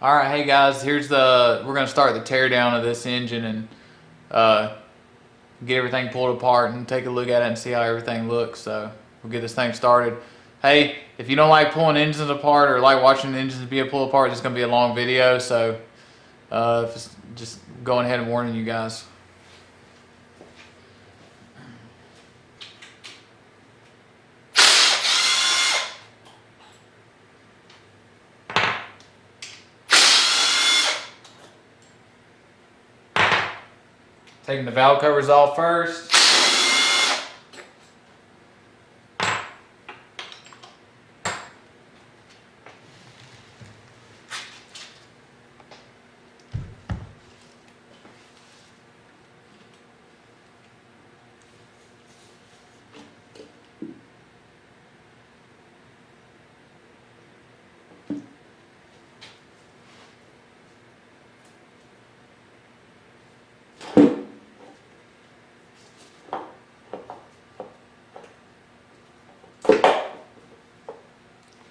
All right, hey guys, we're gonna start the teardown of this engine and uh, get everything pulled apart and take a look at it and see how everything looks. So we'll get this thing started. Hey, if you don't like pulling engines apart or like watching engines being pulled apart, it's gonna be a long video. So just going ahead and warning you guys. Taking the valve covers off first.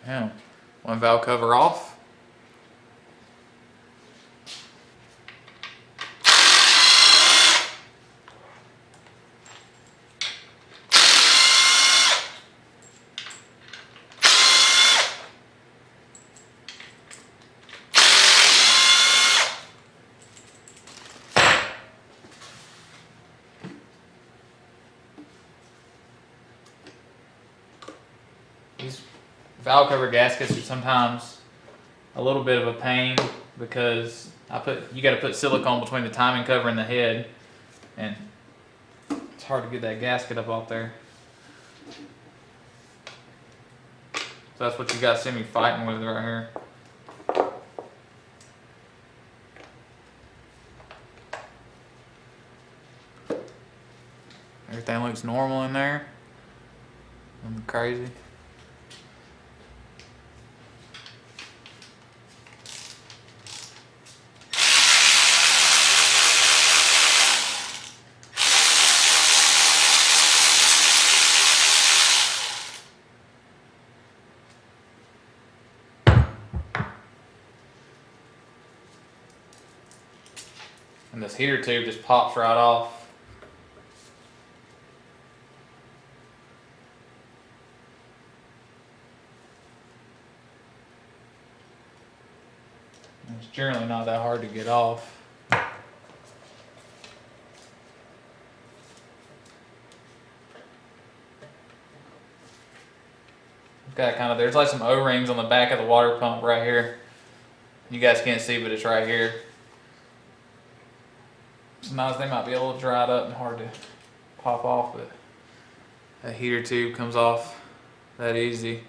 Yeah, one valve cover off. These valve cover gaskets are sometimes a little bit of a pain because you got to put silicone between the timing cover and the head, and it's hard to get that gasket up off there. So that's what you guys see me fighting with right here. Everything looks normal in there. I'm crazy. And this heater tube just pops right off. It's generally not that hard to get off. Got kind of, there's like some O-rings on the back of the water pump right here. You guys can't see, but it's right here. Sometimes they might be a little dried up and hard to pop off, but that heater tube comes off that easy.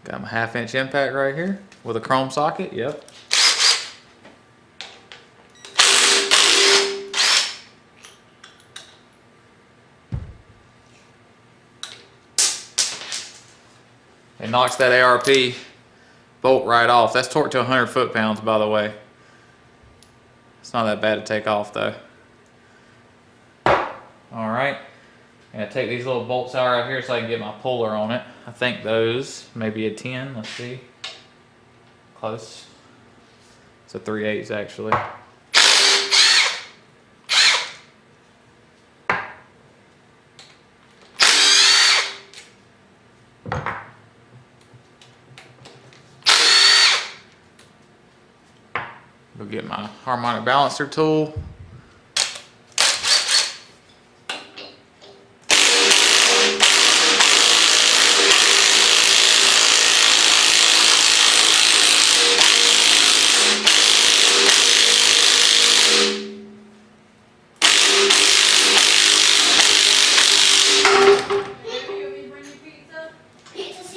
Got my 1/2 inch impact right here with a chrome socket, yep. It knocks that ARP bolt right off. That's torqued to 100 foot-pounds, by the way. It's not that bad to take off though. All right, I'm gonna take these little bolts out right here so I can get my puller on it. I think those may be a 10, let's see. Close. It's a 3/8 actually. Go get my harmonic balancer tool.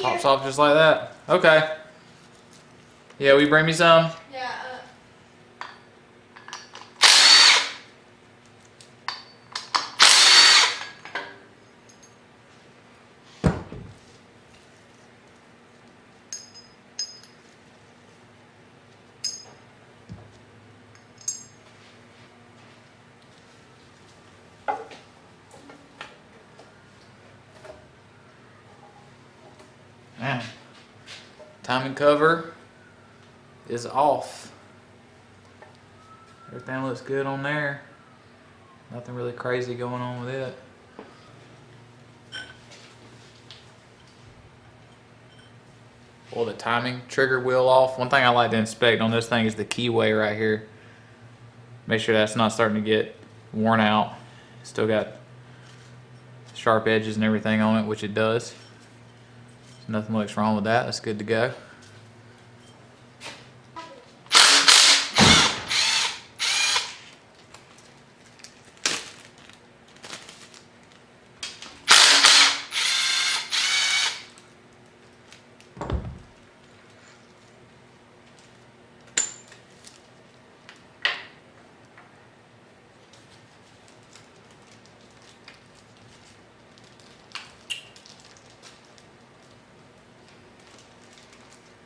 Pops off just like that. Okay. Yeah, will you bring me some? Yeah. Timing cover is off. Everything looks good on there. Nothing really crazy going on with it. Pull the timing trigger wheel off. One thing I like to inspect on this thing is the keyway right here. Make sure that's not starting to get worn out. Still got sharp edges and everything on it, which it does. So nothing looks wrong with that. That's good to go.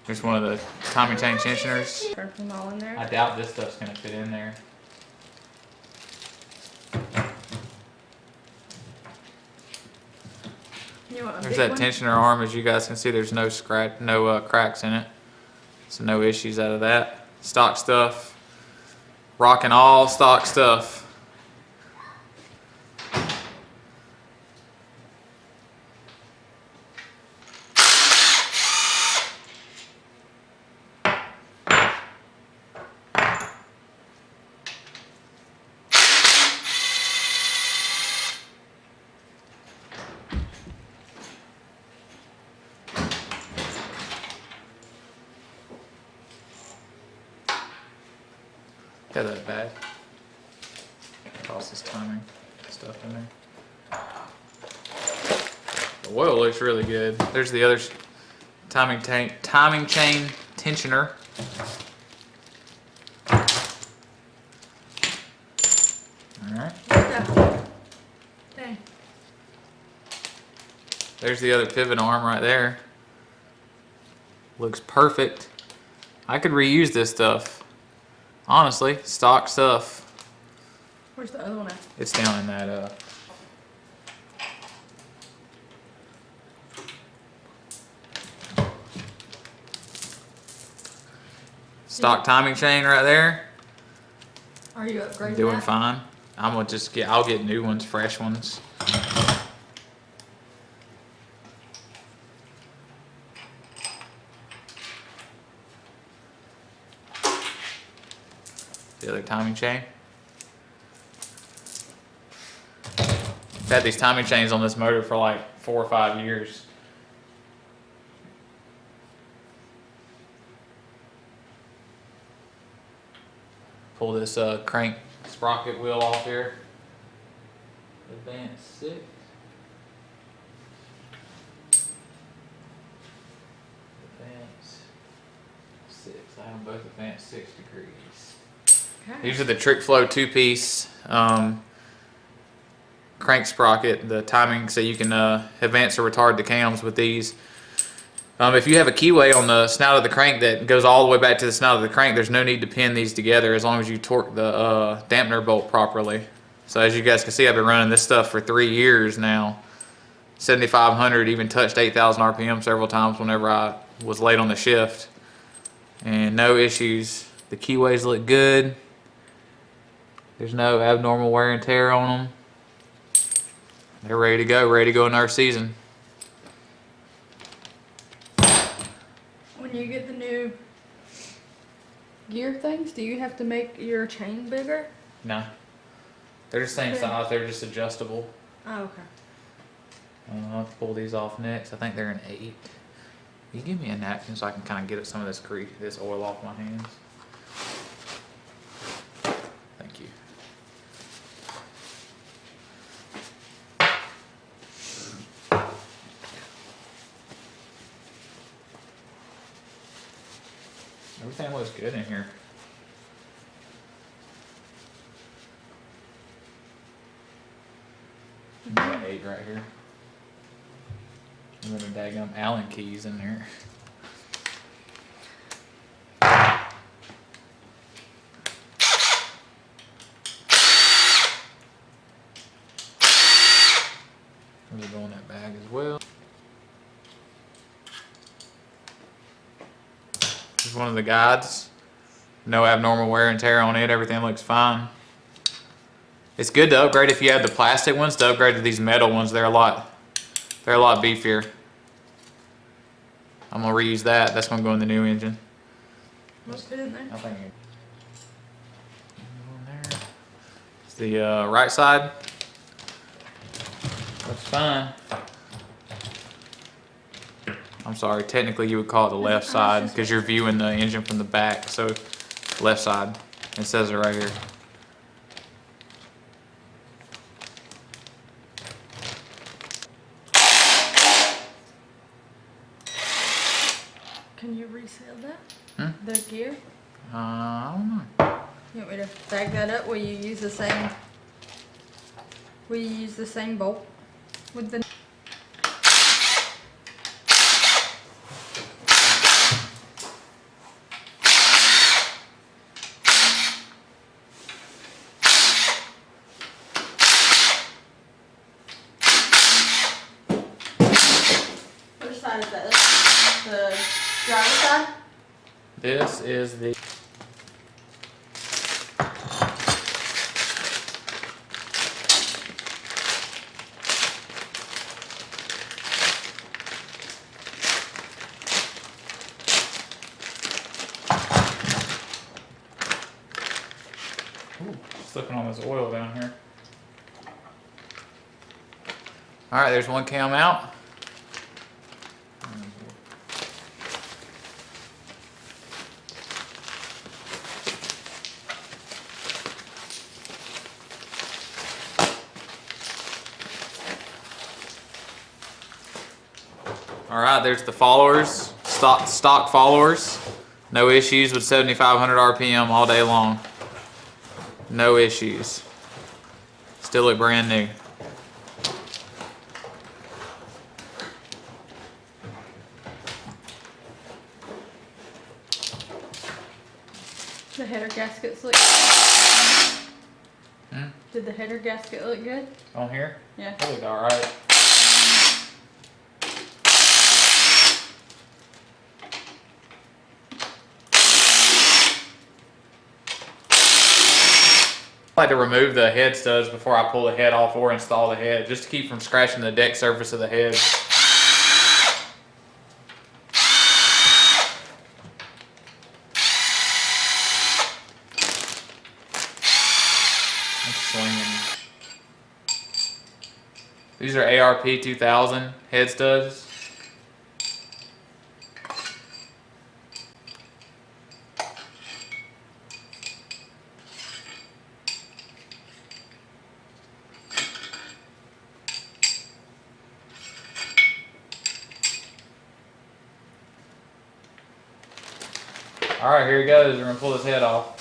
Here's one of the timing chain tensioners. Put them all in there. I doubt this stuff's gonna fit in there. There's that tensioner arm. As you guys can see, there's no cracks in it, so no issues out of that. Stock stuff, rocking all stock stuff. Yeah, that bad. Toss this timing stuff in there. The oil looks really good. There's the other timing chain tensioner. All right. Dang. There's the other pivot arm right there. Looks perfect. I could reuse this stuff. Honestly, stock stuff. Where's the other one at? It's down in that stock timing chain right there. Are you upgrading Doing that? fine. I'm gonna just I'll get new ones, fresh ones. The other timing chain. I've had these timing chains on this motor for like 4 or 5 years. Pull this crank sprocket wheel off here. Advance 6. Advance 6. I have them both advanced 6 degrees. Okay. These are the Trick Flow 2-piece crank sprocket, the timing, so you can advance or retard the cams with these. If you have a keyway on the snout of the crank that goes all the way back to the snout of the crank, there's no need to pin these together as long as you torque the dampener bolt properly. So as you guys can see, I've been running this stuff for 3 years now. 7,500, even touched 8,000 RPM several times whenever I was late on the shift. And no issues. The keyways look good. There's no abnormal wear and tear on them. They're ready to go in our season. When you get the new gear things, do you have to make your chain bigger? No. They're the same size, they're just adjustable. Oh, okay. I'll have to pull these off next. I think they're an 8. You give me a napkin so I can kind of get some of this oil off my hands. Thank you. Everything looks good in here. Got 8 right here. And then the daggum Allen keys in there. Those will go in that bag as well. is one of the guides. No abnormal wear and tear on it. Everything looks fine. It's good to upgrade if you have the plastic ones. To upgrade to these metal ones, they're a lot beefier. I'm gonna reuse that. That's gonna go in the new engine. Let's put it in there. I think it's the right side. Looks fine. I'm sorry, technically you would call it the left side because you're viewing the engine from the back, so left side. It says it right here. Can you resell that? The gear? I don't know. You want me to bag that up? Will you use the same? Will you use the same bolt with the? Which side is that? The driver's side? This is the slipping on this oil down here. All right, there's one cam out. All right, there's the followers, stock followers. No issues with 7,500 RPM all day long. No issues. Still look brand new. The header gaskets look. Did the header gasket look good? On here? Yeah. That looked all right. I like to remove the head studs before I pull the head off or install the head, just to keep from scratching the deck surface of the head. I'm slinging. These are ARP 2000 head studs. All right, here he goes. We're gonna pull his head off.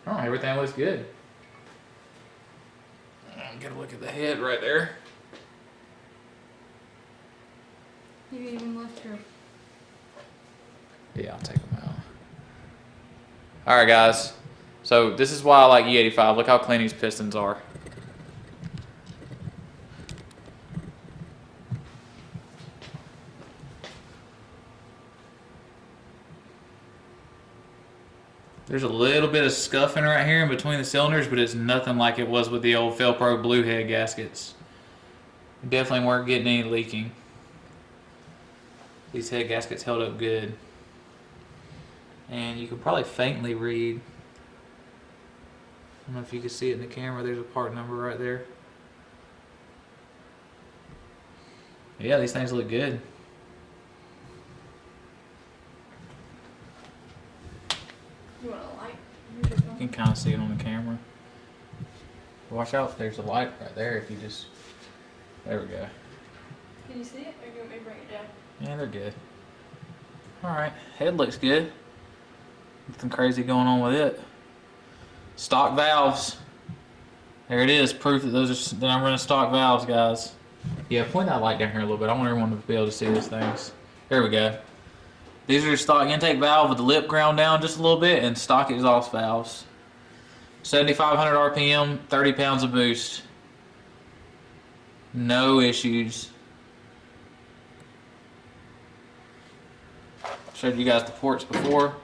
Oh, everything looks good. Get a look at the head right there. You even left your. Yeah, I'll take them out. All right, guys. So this is why I like E85. Look how clean these pistons are. There's a little bit of scuffing right here in between the cylinders, but it's nothing like it was with the old Felpro blue head gaskets. Definitely weren't getting any leaking. These head gaskets held up good. And you can probably faintly read. I don't know if you can see it in the camera. There's a part number right there. Yeah, these things look good. You want a light? You can kind of see it on the camera. Watch out, there's a light right there if you just... There we go. Can you see it, or do you want me to bring it down? Yeah, they're good. Alright, head looks good. Nothing crazy going on with it. Stock valves. There it is, proof that that I'm running stock valves, guys. Yeah, point that light down here a little bit. I want everyone to be able to see these things. There we go. These are stock intake valve with the lip ground down just a little bit and stock exhaust valves. 7,500 RPM, 30 pounds of boost. No issues. Showed you guys the ports before.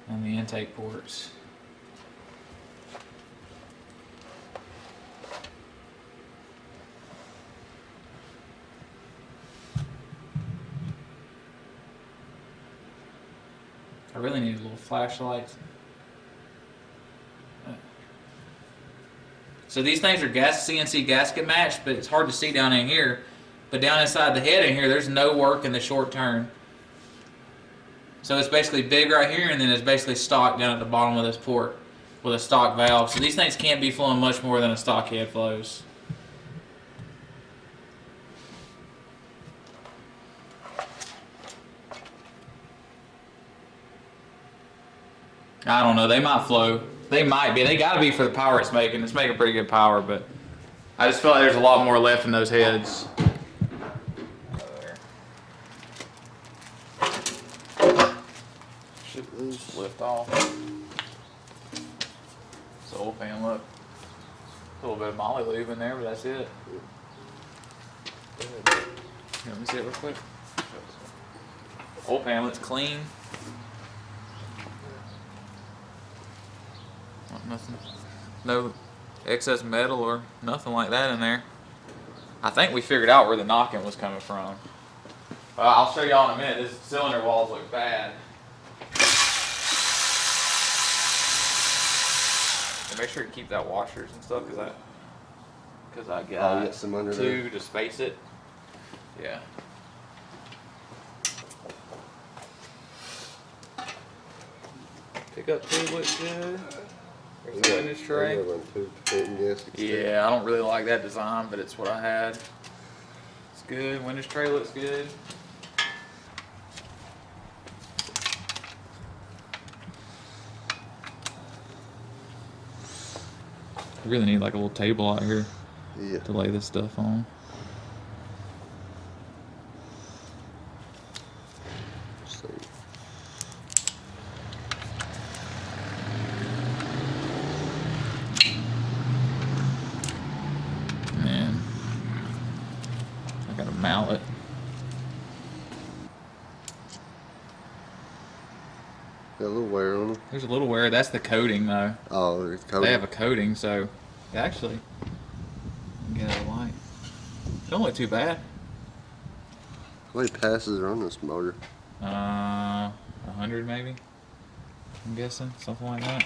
And the intake ports. I really need a little flashlight. So these things are CNC gasket matched, but it's hard to see down in here. But down inside the head in here, there's no work in the short turn. So it's basically big right here, and then it's basically stock down at the bottom of this port with a stock valve. So these things can't be flowing much more than a stock head flows. I don't know. They might flow. They might be. They got to be for the power it's making. It's making pretty good power, but I just feel like there's a lot more left in those heads. Should just lift off. It's the oil pan, look. A little bit of moly lube in there, but that's it. Let me see it real quick. Oil pan looks clean. Nothing, no excess metal or nothing like that in there. I think we figured out where the knocking was coming from. I'll show y'all in a minute. This cylinder walls look bad. And make sure to keep that washers and stuff because I got some under two there to space it. Yeah. Pick up tube looks good. There's the windows tray. Yeah, I don't really like that design, but it's what I had. It's good. Windows tray looks good. I really need like a little table out here to lay this stuff on. Mallet. Got a little wear on them. There's a little wear. That's the coating, though. Oh, there's coating. They have a coating, so actually, get a light. It don't look too bad. How many passes are on this motor? 100 maybe. I'm guessing something like that.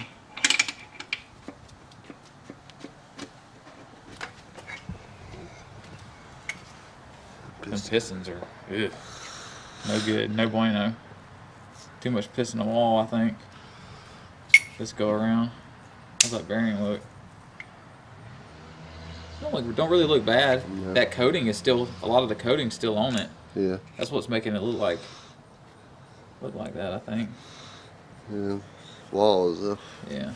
Those pistons are no good, no bueno. Too much piston in the wall, I think. Let's go around. How's that bearing look? Don't really look bad. No. That coating is still, a lot of the coating's still on it. Yeah. That's what's making it look like that, I think. Yeah. Walls though. Yeah.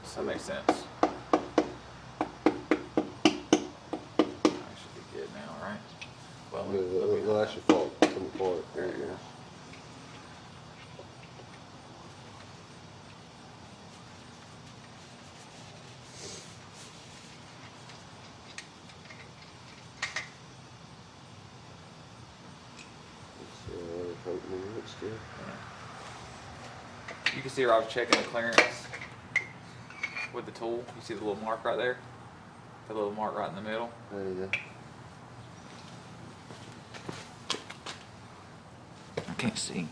Does that make sense? Well, that's your fault. Come apart. There you go. You can see where I was checking the clearance with the tool. You see the little mark right there? The little mark right in the middle. There you go. I can't see.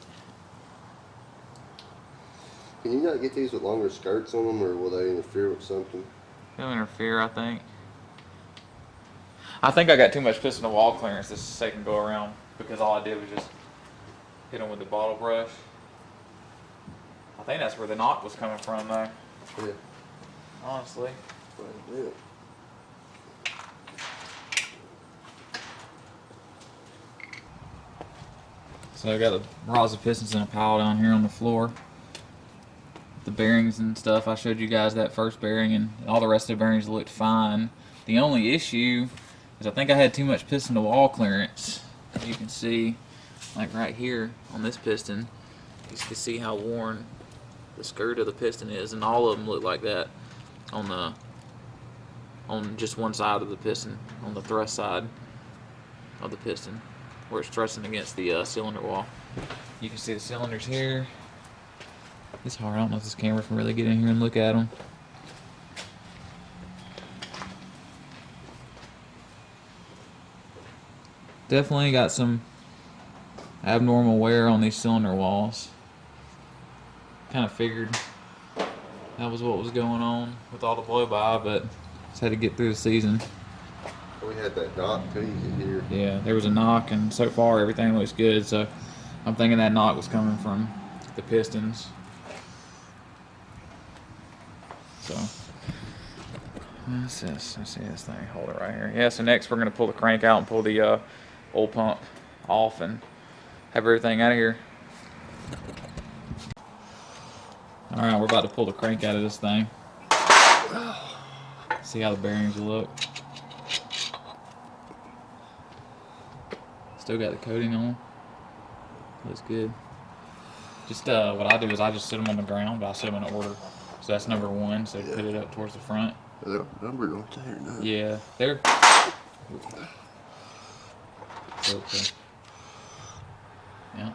Can you not get these with longer skirts on them, or will they interfere with something? They'll interfere, I think. I think I got too much piston to wall clearance this second go around because all I did was just hit them with the bottle brush. I think that's where the knock was coming from, though. Yeah. Honestly. Yeah. So I got the rods of pistons in a pile down here on the floor. The bearings and stuff, I showed you guys that first bearing, and all the rest of the bearings looked fine. The only issue is I think I had too much piston to wall clearance. As you can see, like right here on this piston, you can see how worn the skirt of the piston is, and all of them look like that on just one side of the piston, on the thrust side of the piston, where it's thrusting against the cylinder wall. You can see the cylinders here. It's hard. I don't know if this camera can really get in here and look at them. Definitely got some abnormal wear on these cylinder walls. Kind of figured that was what was going on with all the blow-by, but just had to get through the season. We had that knock too, you could hear. Yeah, there was a knock, and so far everything looks good, so I'm thinking that knock was coming from the pistons. So, what's this? Let's see this thing. Hold it right here. Yeah, so next we're going to pull the crank out and pull the oil pump off and have everything out of here. Alright, we're about to pull the crank out of this thing. See how the bearings look. Still got the coating on. Looks good. Just what I do is I just sit them on the ground, but I set them in order. So that's number one, so put it up towards the front. They're numbered on there now. Yeah, they're okay. Yeah,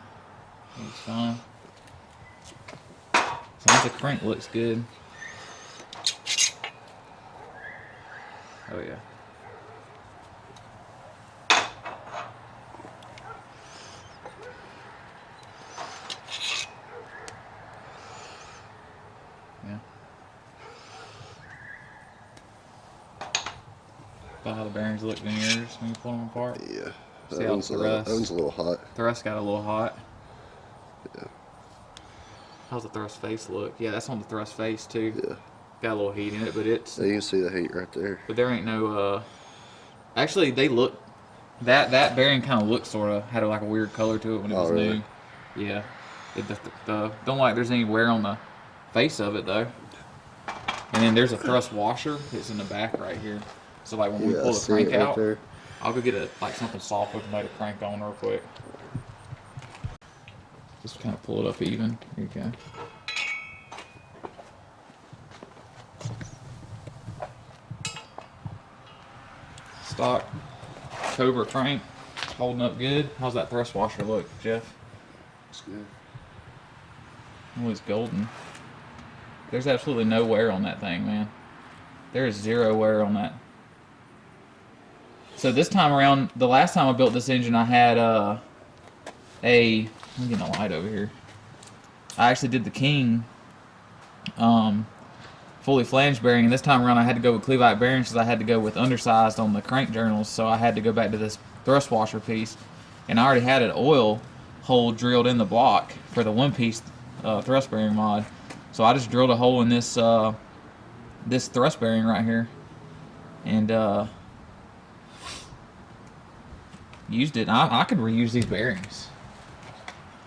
looks fine. As long as the crank looks good. Oh yeah. Yeah. About how the bearings look in yours when you pull them apart. Yeah. See how That one's a little hot. Thrust got a little hot. Yeah. How's the thrust face look? Yeah, that's on the thrust face too. Yeah. Got a little heat in it, but it's. So you can see the heat right there. But there ain't no. Actually, they look. That bearing kind of looked sort of had like a weird color to it when it was really? new. Yeah. Don't like there's any wear on the face of it though. And then there's a thrust washer that's in the back right here. So like when we Yeah, pull I the see crank it right out, there. I'll go get something soft we can make a crank on real quick. Just kind of pull it up even. Here you go. Stock Cobra crank, holding up good. How's that thrust washer look, Jeff? It's good. Oh, it's golden. There's absolutely no wear on that thing, man. There is zero wear on that. So this time around, the last time I built this engine, I had I'm getting a light over here. I actually did the King fully flanged bearing, and this time around I had to go with Cleveite bearings because I had to go with undersized on the crank journals, so I had to go back to this thrust washer piece, and I already had an oil hole drilled in the block for the one-piece thrust bearing mod, so I just drilled a hole in this this thrust bearing right here, and used it. I could reuse these bearings.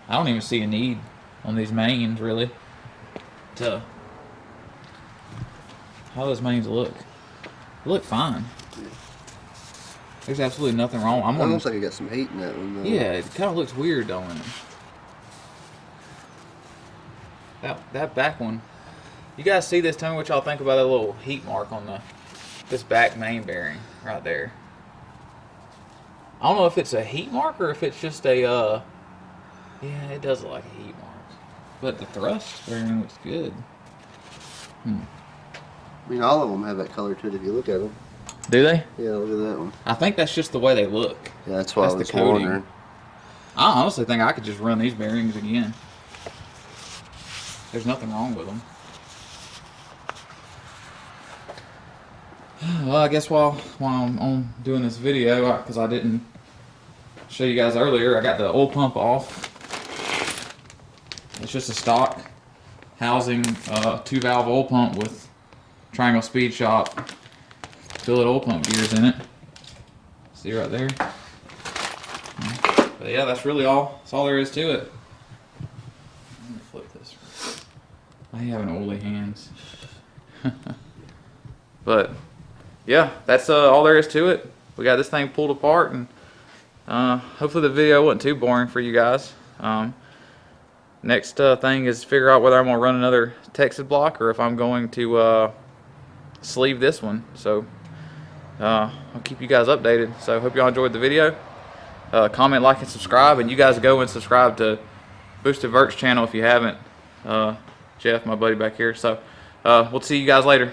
I don't even see a need on these mains really to. How those mains look? They look fine. There's absolutely nothing wrong. I'm Almost like you got some heat in that one though. Yeah, it kind of looks weird though. That back one. You guys see this? Tell me what y'all think about that little heat mark on this back main bearing right there. I don't know if it's a heat mark or if it's just a yeah, it does look like a heat mark. But the thrust bearing looks good. I mean, all of them have that color to it if you look at them. Do they? Yeah, look at that one. I think that's just the way they look. Yeah, that's why I was the coating. wondering. I honestly think I could just run these bearings again. There's nothing wrong with them. Well, I guess while I'm on doing this video, because I didn't show you guys earlier, I got the oil pump off. It's just a stock housing 2-valve oil pump with Triangle Speed Shop billet oil pump gears in it. See right there. But yeah, that's really all. That's all there is to it. Let me flip this. I have an oily hands. But yeah, that's all there is to it. We got this thing pulled apart, and hopefully the video wasn't too boring for you guys. next thing is figure out whether I'm going to run another Texas block or if I'm going to sleeve this one. So I'll keep you guys updated. So hope y'all enjoyed the video. Comment, like, and subscribe, and you guys go and subscribe to Boosted Vert's channel if you haven't. Jeff, my buddy back here. So we'll see you guys later.